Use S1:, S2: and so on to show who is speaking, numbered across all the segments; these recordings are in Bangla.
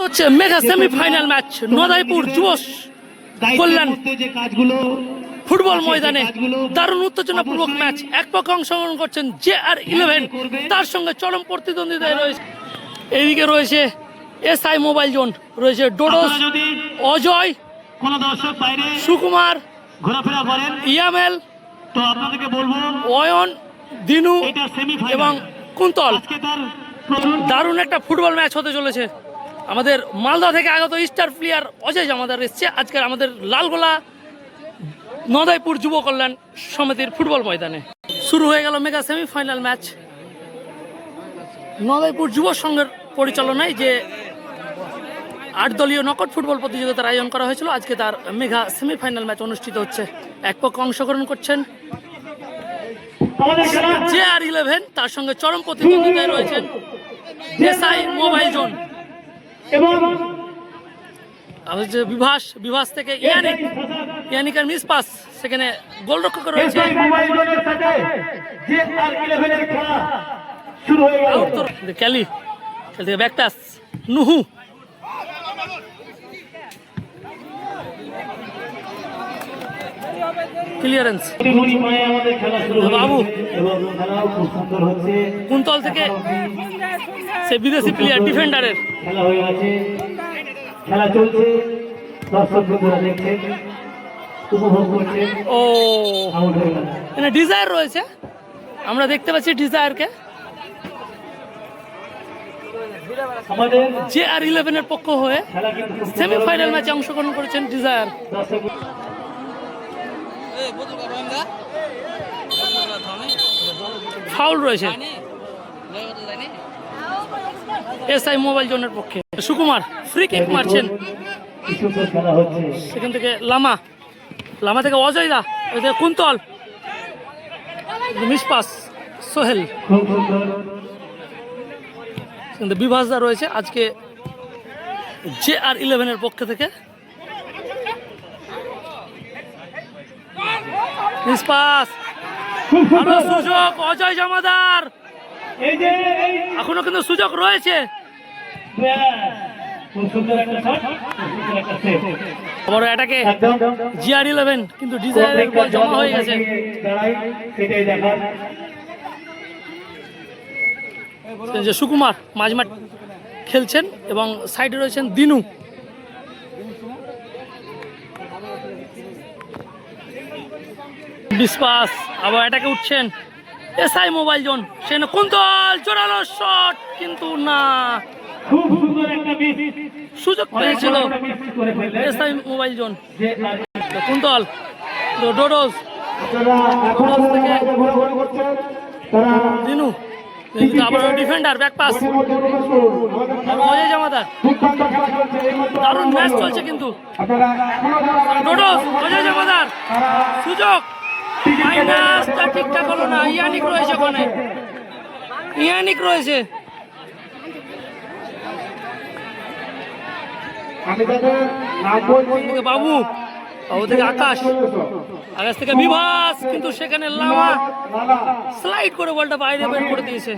S1: হচ্ছে মেগা সেমিফাইনাল ম্যাচ নদাইপুর যুব কল্যাণ ফুটবল ময়দানে দারুণ উত্তেজনাপূর্বক ম্যাচ। এক পক্ষে অংশগ্রহণ করছেন JR11, তার সঙ্গে চরম প্রতিদ্বন্দ্বিতায় রয়েছে। এইদিকে রয়েছে SI মোবাইল জোন, রয়েছে ডোডোস, অজয়, সুকুমার, ইয়ামেল, অয়ন, দিনু এবং কুন্তল। দারুণ একটা ফুটবল ম্যাচ হতে চলেছে। আমাদের মালদা থেকে আগত স্টার প্লেয়ার অজয় জামাদার এসছে আজকের আমাদের লালগোলা নদাইপুর যুব কল্যাণ সমিতির ফুটবল ময়দানে। শুরু হয়ে গেল মেগা সেমিফাইনাল ম্যাচ। নদাইপুর যুব সংঘের পরিচালনায় যে 8 দলীয় নকআউট ফুটবল প্রতিযোগিতার আয়োজন করা হয়েছিল, আজকে তার মেগা সেমিফাইনাল ম্যাচ অনুষ্ঠিত হচ্ছে। এক পক্ষে অংশগ্রহণ করছেন JR11, তার সঙ্গে চরম প্রতিদ্বন্দ্বিতায় রয়েছেন SI মোবাইল জোন এবং বিভাস থেকে ইয়ানিকের মিস পাস, সেখানে গোলরক্ষক রয়েছে ক্যালি, খেল থেকে ব্যাক পাস নুহু, ক্লিয়ারেন্স বাবু, কুন্তল থেকে সে বিদেশি প্লেয়ার ডিফেন্ডারের
S2: খেলা চলছে, দর্শক বন্ধুরা দেখছে, উপভোগ করছে।
S1: ও এখানে ডিজায়ার রয়েছে, আমরা দেখতে পাচ্ছি ডিজায়ারকে।
S2: আমাদের
S1: JR11 এর পক্ষ হয়ে সেমিফাইনাল ম্যাচে অংশগ্রহণ করেছেন ডিজায়ার। ফাউল রয়েছে SI মোবাইল জোনের পক্ষে। সুকুমার ফ্রি কিক মারছেন, সেখান থেকে লামা থেকে অজয় দা, ওই থেকে কুন্তল, মিস পাস সোহেল, বিভাস দা রয়েছে আজকে JR11 এর পক্ষ থেকে। মিস পাস, ভালো সুযোগ অজয় জামাদার, এখনো কিন্তু সুযোগ রয়েছে। বড় অ্যাটাকে JR11, কিন্তু ডিজায়ারের বল জমা হয়ে গেছে। সুকুমার মাঝমাঠ খেলছেন এবং সাইডে রয়েছেন দিনু। বিশ্বাস আবার এটাকে উঠছেন SI মোবাইল জোন, সেখানে কুন্তল জোরালো শট, কিন্তু না, সুযোগ পেয়েছিল SI মোবাইল জোন। কুন্তল, ডোডোস থেকে দিনু, আবার ডিফেন্ডার ব্যাক পাস অজয় জামাদার। দারুণ ম্যাচ চলছে কিন্তু। ডোডোস, অজয় জামাদার, সুযোগ, মাইনাসটা ঠিকঠাক হলো না। ইয়ানিক রয়েছে ওখানে, ইয়ানিক রয়েছে। বাবু থেকে আকাশ থেকে বিভাস, কিন্তু সেখানে লামা স্লাইড করে বলটা বাইরে বের করে দিয়েছে।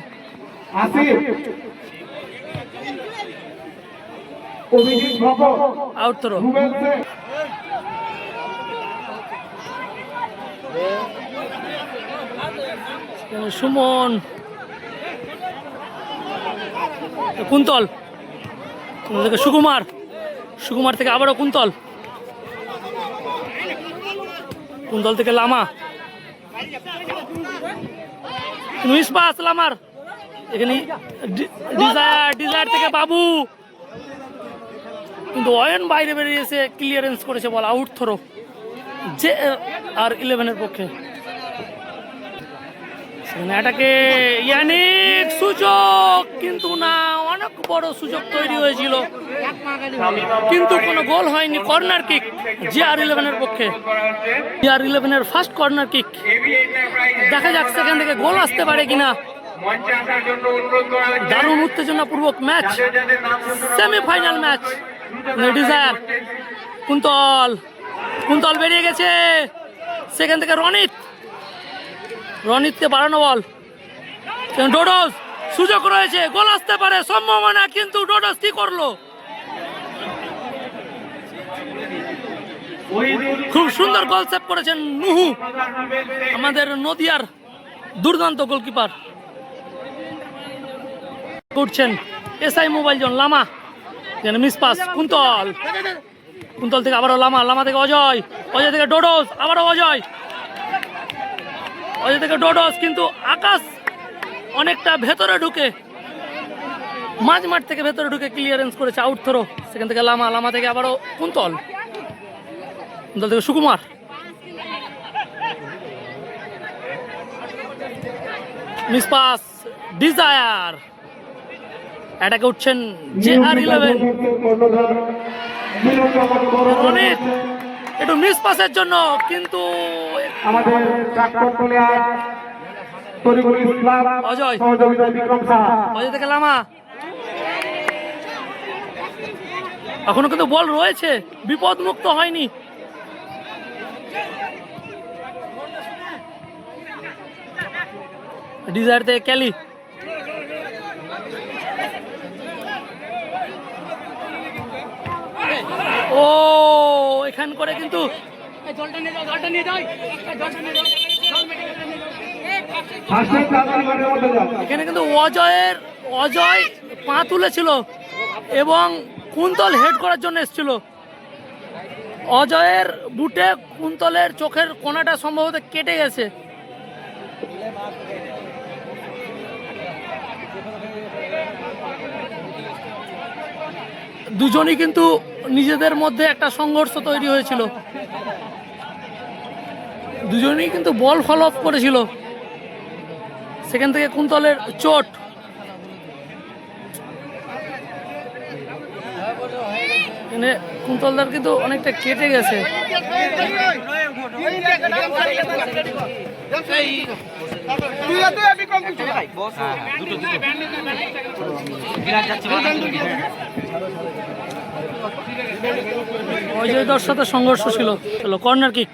S1: Out throw. সুমন, কুন্তল থেকে সুকুমার থেকে আবারও কুন্তল থেকে লামা, মিস পাস লামার, এখানে ডিজায়ার থেকে বাবু, কিন্তু অয়ন বাইরে বেরিয়েছে, ক্লিয়ারেন্স করেছে বল, আউট থ্রো JR11 এর পক্ষে। এটাকে ইয়ানিক, সুযোগ, কিন্তু না, অনেক বড় সুযোগ তৈরি হয়েছিল কিন্তু কোনো গোল হয়নি। কর্নার কিক JR11 এর পক্ষে, JR11 এর ফার্স্ট কর্নার কিক। দেখা যাক সেখান থেকে গোল আসতে পারে কিনা। দারুণ উত্তেজনাপূর্বক ম্যাচ, সেমিফাইনাল ম্যাচ। ডিজায়ার, কুন্তল বেরিয়ে গেছে, সেখান থেকে রনিতকে বাড়ানো বল, ডোডোস, সুযোগ রয়েছে, গোল আসতে পারে সম্ভাবনা, কিন্তু ডোডোস কি করলো, খুব সুন্দর গোল সেভ করেছেন নুহু, আমাদের নদিয়ার দুর্দান্ত গোলকিপার। উঠছেন এসআই মোবাইল জন লামা, যেন মিস পাস কুন্তল, কুন্তল থেকে আবারও লামা, লামা থেকে অজয়, অজয় থেকে ডোডোস, আবারও অজয়, অজয় থেকে ডোডোস, কিন্তু আকাশ অনেকটা ভেতরে ঢুকে, মাঝ মাঠ থেকে ভেতরে ঢুকে ক্লিয়ারেন্স করেছে, আউট থ্রো। সেখান থেকে লামা, লামা থেকে আবারও কুন্তল, কুন্তল থেকে সুকুমার, মিস পাস ডিজায়ার, অ্যাটাকে উঠছেন JR11। অনেক একটু মিস পাসের জন্য, কিন্তু
S2: আমাদের প্রাক্তন প্লেয়ার তরিকুল ইসলাম
S1: অজয়,
S2: সহযোগিতায় বিক্রম সাহা।
S1: অজয় থেকে লামা, এখনো কিন্তু বল রয়েছে, বিপদ মুক্ত হয়নি। ডিজায়ার থেকে ক্যালি, ও এখান করে কিন্তু এখানে কিন্তু অজয় পা তুলেছিল এবং কুন্তল হেড করার জন্য এসেছিল। অজয়ের বুটে কুন্তলের চোখের কোণাটা সম্ভবত কেটে গেছে। দুজনই কিন্তু নিজেদের মধ্যে একটা সংঘর্ষ তৈরি হয়েছিল, দুজনেই কিন্তু বল ফলো আপ করেছিল। সেখান থেকে কুন্তলের চোট, কুন্তলদার কিন্তু অনেকটা কেটে গেছে। অজয়দার সাথে সংঘর্ষ ছিল। চলো কর্নার কিক,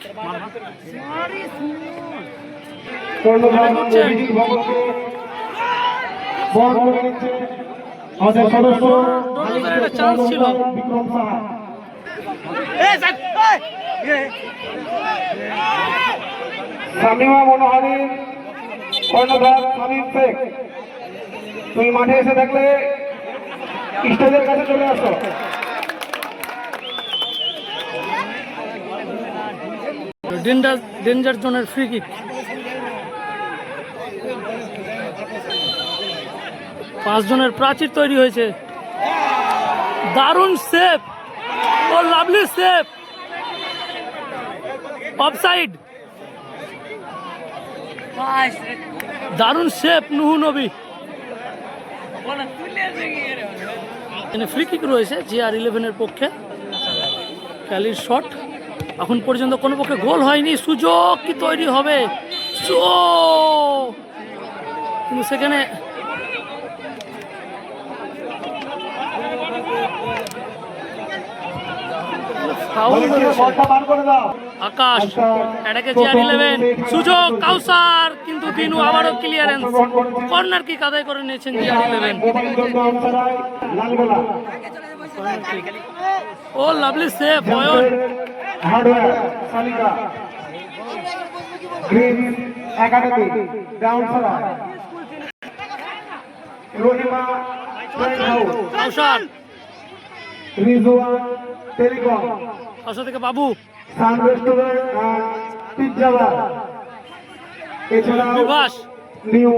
S1: একটা চান্স ছিল।
S2: সামিমা মনোহারি, কর্ণধার সামিম শেখ, তুমি মাঠে এসে দেখলে স্টেজের কাছে চলে আসো।
S1: ডেঞ্জার জোনের ফ্রি কিক, 5 জনের প্রাচীর তৈরি হয়েছে। দারুণ সেভ, ও লাভলি সেভ, অফসাইড, দারুণ সেভ নুহু নবী। ফ্রি কিক রয়েছে JR11 এর পক্ষে। ক্যালির শট, এখন পর্যন্ত কোনো পক্ষে গোল হয়নি। সুযোগ কি তৈরি হবে, কিন্তু সেখানে আকাশ, এটাকে JR11, সুযোগ কাউসার, কিন্তু দিনু আবারও ক্লিয়ারেন্স। কর্নার কিক আদায় করে নিয়েছেন JR11। ও লাভলি সেভ, বয়ন
S2: হার্ডওয়্যার সালিকা গ্রিন একাডেমি ডাউনসরা রহিমা
S1: কাউসার,
S2: রিজওয়ান টেলিকম,
S1: কাউসার থেকে বাবু,
S2: সান রেস্টুরেন্ট এন্ড পিজ্জা বার, এছাড়াও
S1: Bibhas,
S2: new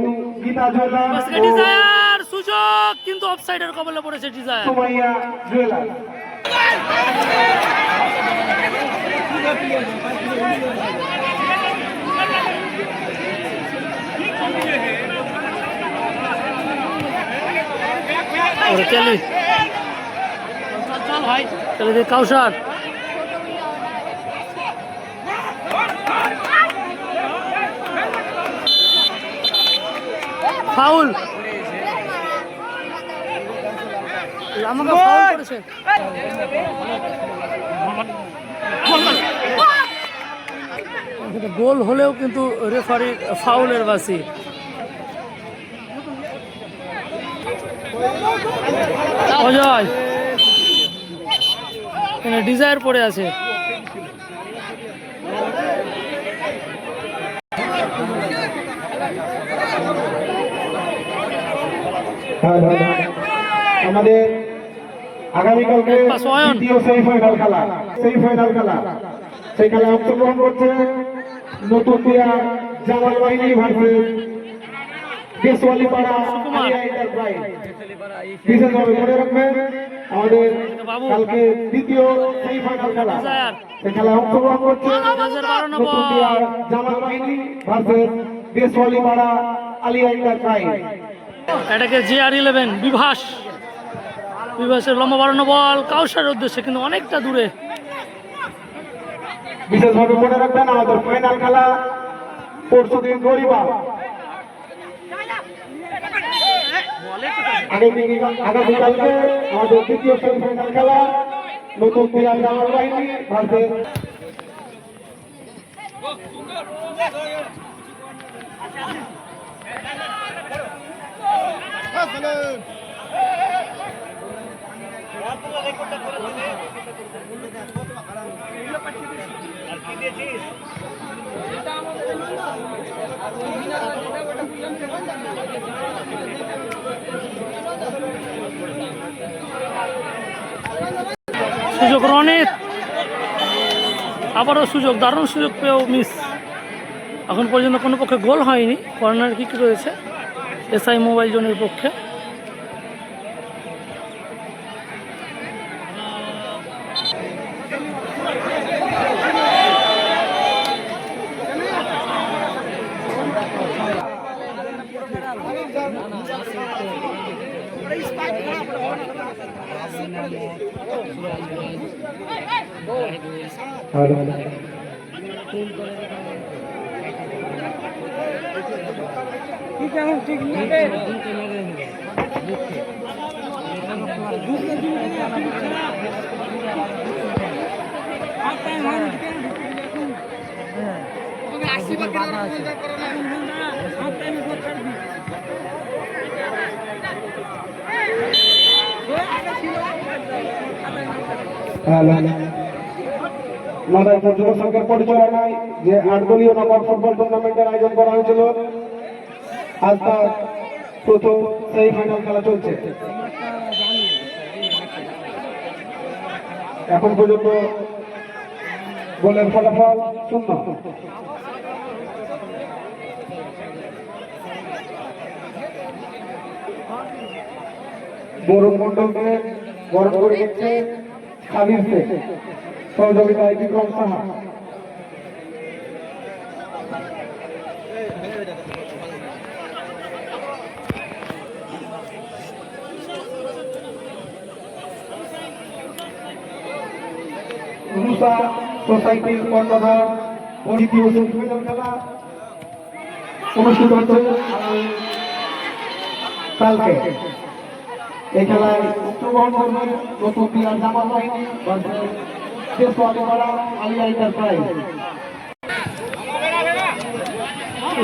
S2: Gita jewellers,
S1: desire, সুযোগ, কিন্তু অফসাইডের কবলে পড়েছে ডিজায়ার।
S2: সুমাইয়া জুয়েলার্স।
S1: কাউসার, ফাউল, আমাকে ফাউল করেছে। গোল হলেও কিন্তু রেফারির ফাউলের বাসি। অজয় এখানে ডিজায়ার পড়ে আছে।
S2: আমাদের আগামীকালকে
S1: পাশওয়ান।
S2: দ্বিতীয় সেমিফাইনাল খেলা সেই খেলায় অংশগ্রহণ করছে নতুন দিয়া জামাল বাহিনী ভার্সেস দেশওয়ালিপাড়া
S1: সুকুমার।
S2: আলিয়া এন্টারপ্রাইজ। বিশেষভাবে মনে রাখবেন আমাদের
S1: বাবু।
S2: কালকে দ্বিতীয় সেমিফাইনাল খেলা
S1: ডিজায়ার।
S2: সেই খেলায় অংশগ্রহণ করছে
S1: 2012
S2: নতুন দিয়া জামাল বাহিনী ভার্সেস দেশওয়ালিপাড়া আলিয়া এন্টারপ্রাইজ।
S1: এটাকে JR11 বিভাসের লম্বা 52 বল কাউসারের উদ্দেশ্যে, কিন্তু অনেকটা দূরে।
S2: বিশেষভাবে মনে রাখবেন আমাদের ফাইনাল খেলা পরশুদিন রবিবার। আগামীকালকে আমাদের দ্বিতীয় সেমিফাইনাল খেলা নতুন দিয়া জামাল বাহিনী ভার্সেস
S1: সুযোগ রনিত, আবারও সুযোগ, দারুণ সুযোগ পেয়েও মিস। এখন পর্যন্ত কোনো পক্ষে গোল হয়নি, কর্নার কিক রয়েছে SI মোবাইল জোনের পক্ষে। নদাইপুর যুব সংঘের পরিচালনায় যে 8 দলীয় নকআউট ফুটবল টুর্নামেন্টের আয়োজন করা হয়েছিল, আজ তার প্রথম সেমিফাইনাল খেলা চলছে। এখন পর্যন্ত গোলের ফলাফল 0। গৌরব মন্ডলকে বরণ করে দিচ্ছে খালিদ শেখ, সহযোগিতায় বিক্রম সাহা। রুসা সোসাইটির কর্ণধার দ্বিতীয় সেমিফাইনাল খেলা অনুষ্ঠিত হচ্ছে কালকে। এই খেলায় অংশগ্রহণ করবে নতুন দিয়া জামাল বাহিনী ভার্সেস দেশওয়ালিপাড়া আলিয়া এন্টারপ্রাইজ।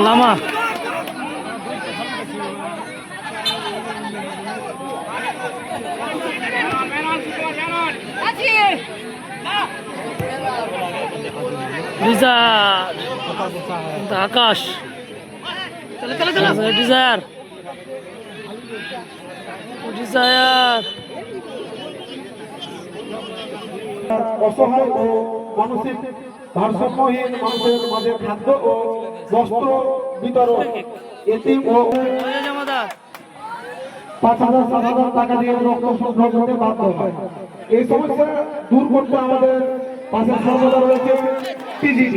S1: লামা আকাশ ডিজায়ার
S2: অসহায় ও মানসিক ভারসাম্যহীন মানুষের মাঝে খাদ্য ও বস্ত্র বিতরণ, এতিম ও 5,000-7,000 টাকা দিয়ে রক্ত সংগ্রহ করতে বাধ্য হয়। এই সমস্যা দূর করতে আমাদের পাশে সর্বদা রয়েছে PGD।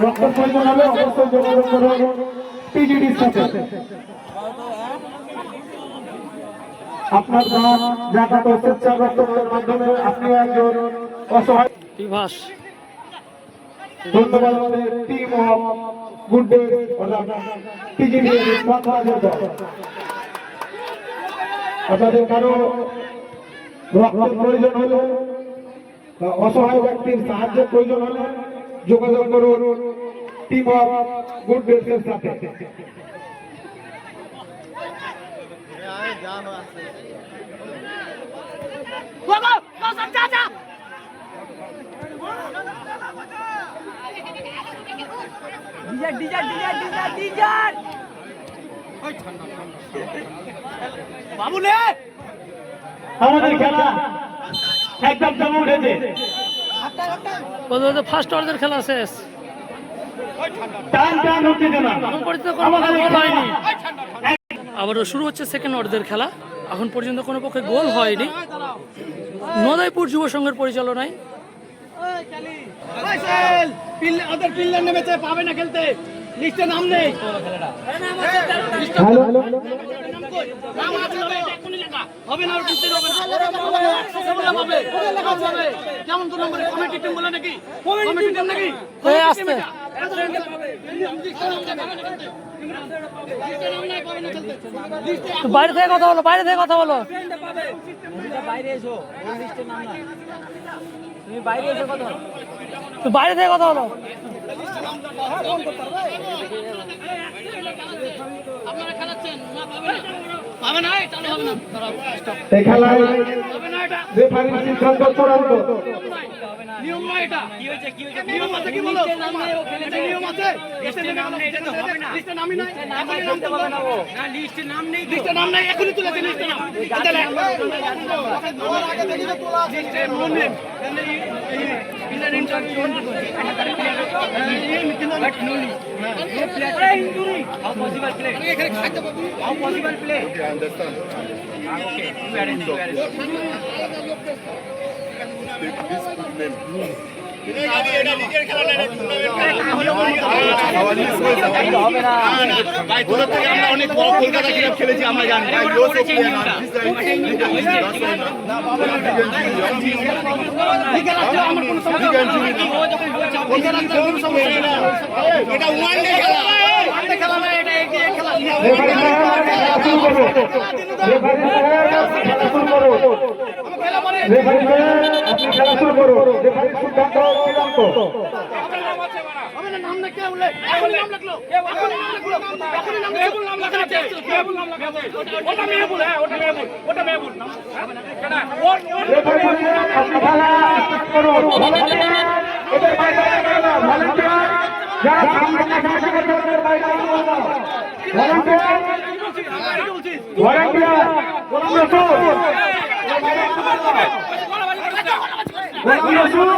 S2: রক্তের প্রয়োজন হলে অবশ্যই যোগাযোগ করুন PGDর সাথে। আপনার দান জাকাত ও স্বেচ্ছা রক্তদানের মাধ্যমে আপনি একজন অসহায়।
S1: বিভাস
S2: ধন্যবাদ আমাদের team of good day PGD আপনাদের কারো রক্তের প্রয়োজন হলে বা অসহায় ব্যক্তির সাহায্যের প্রয়োজন হলে যোগাযোগ করুন টিম অফ গুড ডে এর সাথে। আমাদের খেলা একদম জমে উঠেছে।
S1: ফার্স্ট ওভারের খেলা শেষ।
S2: টান টান উত্তেজনা।
S1: এখন পর্যন্ত কোনো গোল হয়নি। আবারও শুরু হচ্ছে সেকেন্ড ওভারের খেলা। এখন পর্যন্ত কোনো পক্ষে গোল হয়নি। নদাইপুর যুব সংঘের পরিচালনায়
S3: ওদের পিল্লার নেমেছে, পাবে না খেলতে, লিস্টে নাম নেই।
S2: হ্যালো
S3: নাম আছে তবে এখনই লেখা হবে না, ওর লিস্টে হবে না। হবে হবে কেমন তো নম্বরে কমিটি টিম বলে নাকি, কমিটি টিম নাকি
S1: এই আসতে বাইরে থেকে কথা বলো, বাইরে থেকে কথা বলো। বাইরে থেকে কথা বলো।
S3: আপনারা খেলাচ্ছেন না, পাবে না, চালু হবে না।
S2: এই খেলায়
S3: হবে না, এটা
S2: রেফারির সিদ্ধান্ত চূড়ান্ত।
S3: নিয়ম না, এটা কি হয়েছে, কি হয়েছে, নিয়ম আছে কি বলো, এটা নিয়ম আছে। লিস্টে নাম নেই, এটা তো হবে না। লিস্টে নামই নাই, এখনই নাম তুলবে না ও। না, লিস্টে নাম নেই, লিস্টে নাম নাই, এখনই তুলেছে লিস্টে নাম। তাহলে ওর আগে থেকে যে তোলা আছে লিস্টে নো নেম, তাহলে এই প্লেয়ার ইনচার্জ কোন ইনজুরি হাউ পসিবল প্লে, এখানে খাইতে পাবি, how possible play. Okay, understand. Okay, you arrange, you arrange.
S4: আমরা অনেক বড় কলকাতা ক্লাব খেলেছি, আমরা জানি এটা ওয়ান ডে খেলা, খেলা না, এটা এগিয়ে খেলা।
S2: রেফারি সাহেব শুরু করো। রেফারি সাহেব খেলা শুরু করো। রেফারি সাহেব আপনি খেলা শুরু করো। রেফারির সিদ্ধান্ত চূড়ান্ত।
S3: হবে না, নাম না, কে বলে, এখনই নাম লিখলো, এখনই নাম লিখলো, এখনই নাম লিখলো, নাম লিখছে, মেহবুল নাম লিখছে, ওটা মেহবুল, হ্যাঁ ওটা মেহবুল, ওটা মেহবুল নাম, কেন
S2: রেফারি সাহেব আপনি খেলা স্টার্ট করো। ভলান্টিয়ার এদের বাইরে না, ভলান্টিয়ার যারা সামনে কাছে করতে ওদের বাইরে না। ভলান্টিয়ার ভলান্টিয়ার গোলাম রসুল, গোলাম রসুল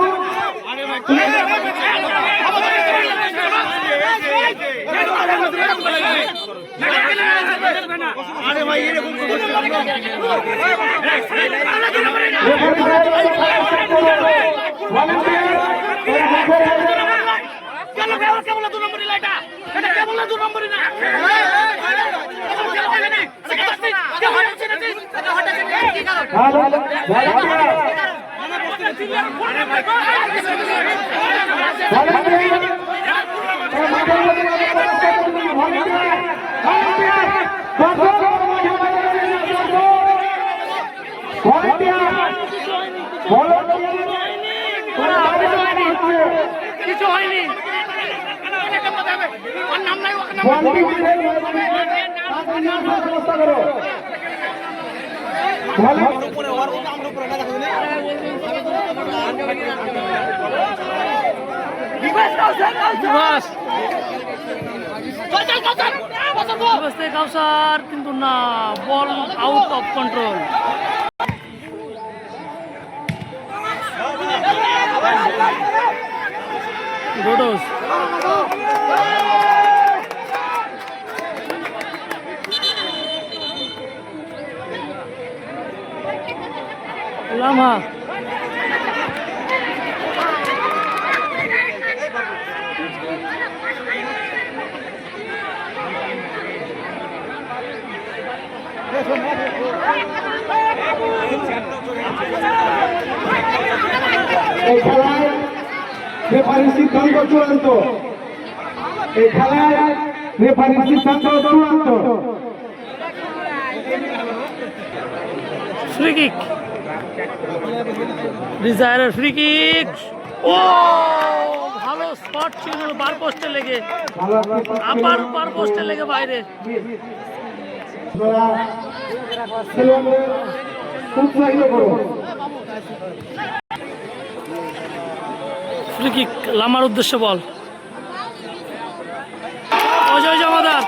S4: আরে ভাই এরকম
S3: কেবল দু নম্বরই লাইটা, এটা কেবল দু নম্বরই না।
S1: কিছু হয়নি।
S3: নাম নাই,
S1: কাউসার কিন্তু না, বল আউট অফ কন্ট্রোল। ডোডোস লামা
S2: এই খেলায় রেফারির সিদ্ধান্ত চূড়ান্ত। এই খেলায় রেফারির সিদ্ধান্ত চূড়ান্ত।
S1: ফ্রি কিক, ডিজায়ারের ফ্রি কিক। ও ভালো স্পট ছিল, বার পোস্টে লেগে, আপার বার পোস্টে লেগে বাইরে।
S2: খেলোয়াড়দের উৎসাহিত করো।
S1: ফ্রি কিক, লামার উদ্দেশ্যে বল। জয় জমাদার।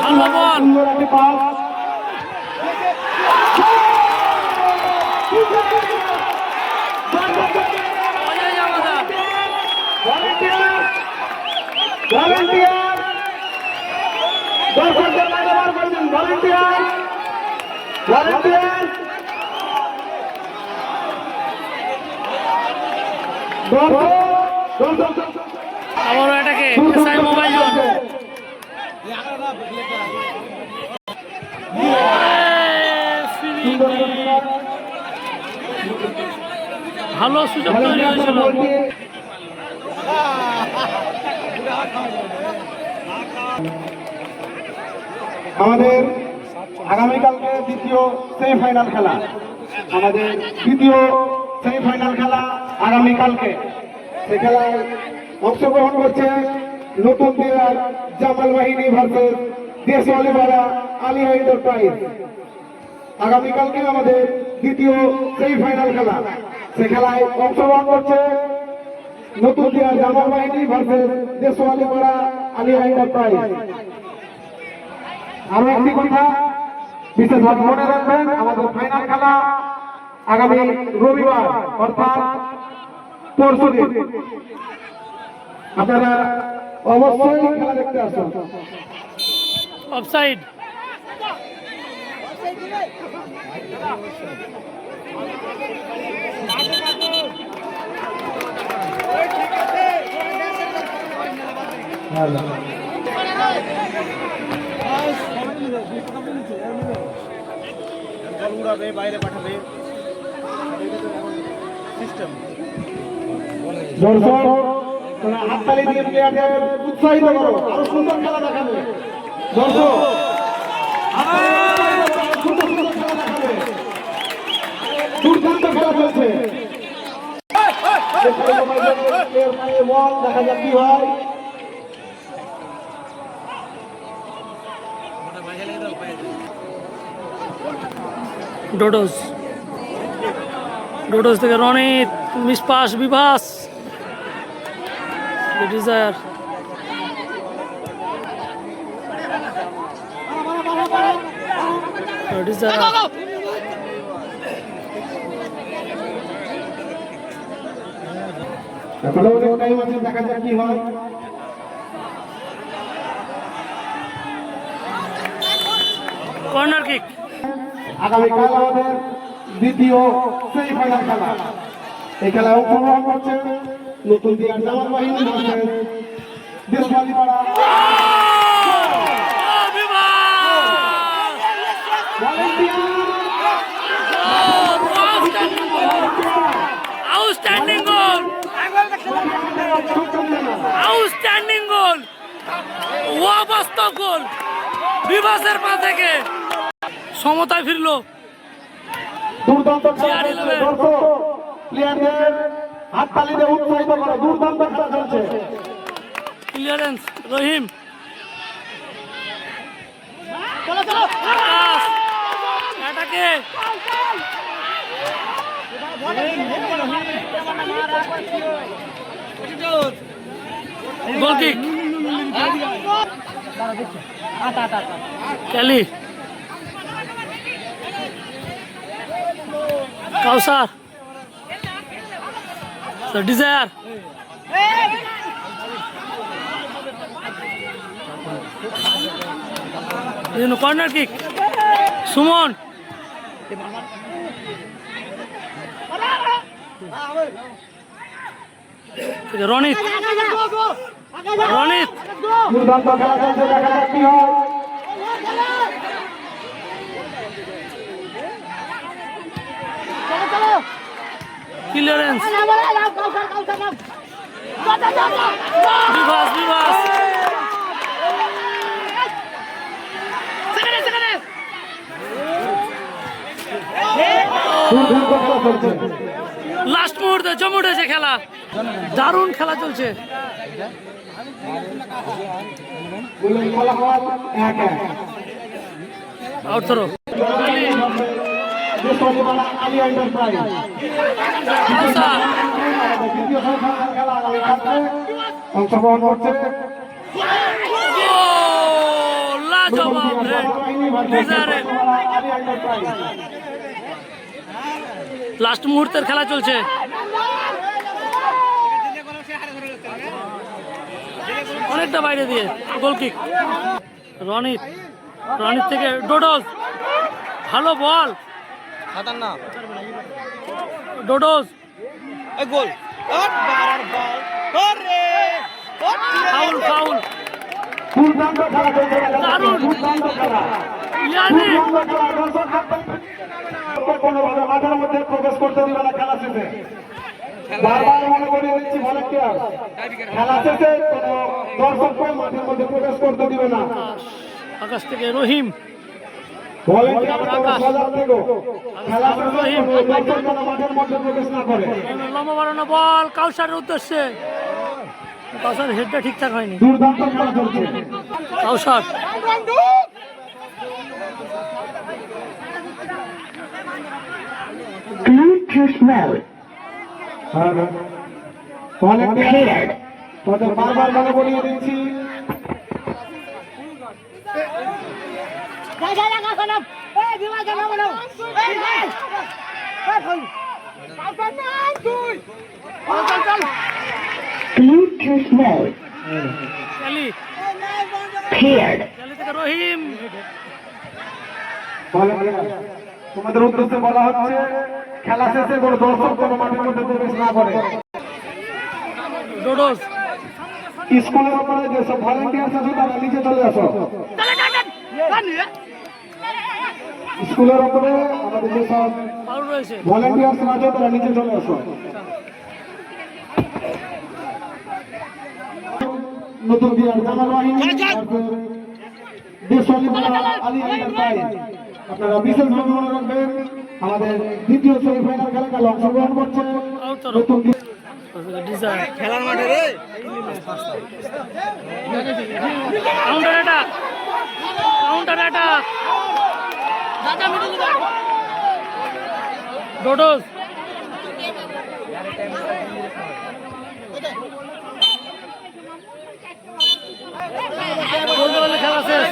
S2: ভালো
S1: বল।
S2: সুন্দর একটি পাস।
S1: অজয় জমাদার।
S2: ভলান্টিয়ার ভলান্টিয়ার দর্শকদের মাঝে বার করবেন। ভলান্টিয়ার ভলান্টিয়ার
S1: আবারও এটাকে এসআই মোবাইল জোন। ভালো সুযোগ তৈরি হয়েছিল।
S2: আমাদের আগামীকালকে দ্বিতীয় সেমিফাইনাল খেলা, আমাদের দ্বিতীয় সেমিফাইনাল খেলা আগামীকালকে। সে খেলায় অংশগ্রহণ করছে নতুন দিনার জামাল বাহিনী ভার্সেস দেশওয়ালিপাড়া আলিয়া এন্টারপ্রাইজ। আগামীকালকে আমাদের দ্বিতীয় সেমিফাইনাল খেলা, সে খেলায় অংশগ্রহণ করছে নতুন দিনার জামাল বাহিনী ভার্সেস দেশওয়ালিপাড়া আলিয়া এন্টারপ্রাইজ। আরো একটি কথা বিশেষভাবে মনে রাখবেন, আমাদের ফাইনাল খেলা আগামী রবিবার অর্থাৎ পরশুদিন। আপনারা অবশ্যই খেলা দেখতে আসুন।
S1: অফসাইড।
S4: বাইরে পাঠাবে সিস্টেম।
S2: দর্শক তোমরা হাততালি দিয়ে প্লেয়ারদের উৎসাহিত করো, আরো সুন্দর খেলা দেখাবে। দর্শক সুন্দর সুন্দর খেলা দেখাবে, দুর্দান্ত খেলা চলছে। বল দেখা যাক কি হয়।
S1: ডোডোস ডোডোস থেকে রনিত, মিসপাস, বিভাস, ডিজায়ার। ডিজায়ার
S2: এখনো অনেক টাইম আছে, দেখা যাক কি হয়।
S1: Corner kick.
S2: আগামীকাল আমাদের দ্বিতীয় সেমিফাইনাল খেলা, এই খেলায় অংশগ্রহণ করছে নতুন দিনার জামাল বাহিনী versus Deshwalipara.
S1: Outstanding goal, outstanding goal, অবাস্তব গোল বিভাসের পা থেকে। সমতায় ফিরলো।
S2: দুর্দান্ত খেলা চলছে। দর্শক প্লেয়ারদের হাততালিতে উৎসাহিত করো, দুর্দান্ত খেলা চলছে।
S1: ক্লিয়ারেন্স রহিম। আকাশ এটাকে গোল কিক। ক্যালি, কাউসার, ডিজায়ার, কর্নার কিক। সুমন, রনিত, রনিত,
S2: দুর্দান্ত খেলা চলছে, দেখা যাক কি হয়।
S1: ক্লিয়ারেন্স, বিভাস, বিভাস,
S2: দুর্দান্ত খেলা চলছে।
S1: লাস্ট মুহূর্তে জমে উঠেছে খেলা। দারুণ খেলা চলছে।
S2: ফলাফল 1-1।
S1: Out throw.
S2: Deshwalipara Aliya enterprise.
S1: Kawsar,
S2: দ্বিতীয় সেমিফাইনাল খেলা আগামীকালকে অংশগ্রহণ করছে
S1: জবাব রে ডিজায়ারে। লাস্ট মুহূর্তের খেলা চলছে। অনেকটা বাইরে দিয়ে গোলকিক। রনিত, রনিত থেকে ডোডোজ, ভালো বল
S4: খতরনাক
S1: ডোডোজ,
S4: এই গোল
S1: ফাউল ফাউল।
S2: দুর্দান্ত খেলা চলছে,
S1: দারুণ।
S2: দুর্দান্ত খেলা,
S1: ইয়ানি
S2: দুর্দান্ত খেলা। কোনোভাবে মাঠের মধ্যে প্রবেশ করতে দিবে না খেলা শেষে। বারবার মনে করিয়ে দিচ্ছি ভলেন্টিয়ার, খেলা শেষে কোনো দর্শককে মাঠের মধ্যে প্রবেশ করতে দিবে না।
S1: আকাশ থেকে রহিম,
S2: ভলেন্টিয়ার সজাগ থেকো, খেলা শেষে কোনো দর্শক যেন মাঠের মধ্যে প্রবেশ না করে।
S1: লম্বা বাড়ানো বল কাউসারের উদ্দেশ্যে। কাউসার হেডটা ঠিকঠাক হয়নি।
S2: দুর্দান্ত খেলা চলছে।
S1: কাউসার
S2: ভলেন্টিয়ার তাদের বারবার মনে করিয়ে দিচ্ছি,
S1: ক্যালি, ক্যালি থেকে রহিম,
S2: ভলেন্টিয়ার তোমাদের উদ্দেশ্যে বলা হচ্ছে খেলা শেষে কোনো দর্শক কোনো মাঠের মধ্যে প্রবেশ না করে।
S1: ডোডোজ,
S2: স্কুলের ওপরে যেসব ভলেন্টিয়ার আছে তারা নিচে চলে আসো। স্কুলের ওপরে আমাদের যেসব
S1: ফাউল রয়েছে।
S2: ভলেন্টিয়ার আছে তারা নিচে চলে আসো। নতুন বিয়ার জামাল বাহিনী দেশালী আলী এন্টারপ্রাইজ, আপনারা বিশেষভাবে মনে রাখবেন আমাদের দ্বিতীয় সেমিফাইনাল খেলায় অংশগ্রহণ করছে নতুন
S1: ডিজায়ার
S4: খেলার মাঠে রে
S1: কাউন্টার অ্যাটাক, কাউন্টার অ্যাটাক। ডোডোজ, বলতে পারলে খেলা শেষ।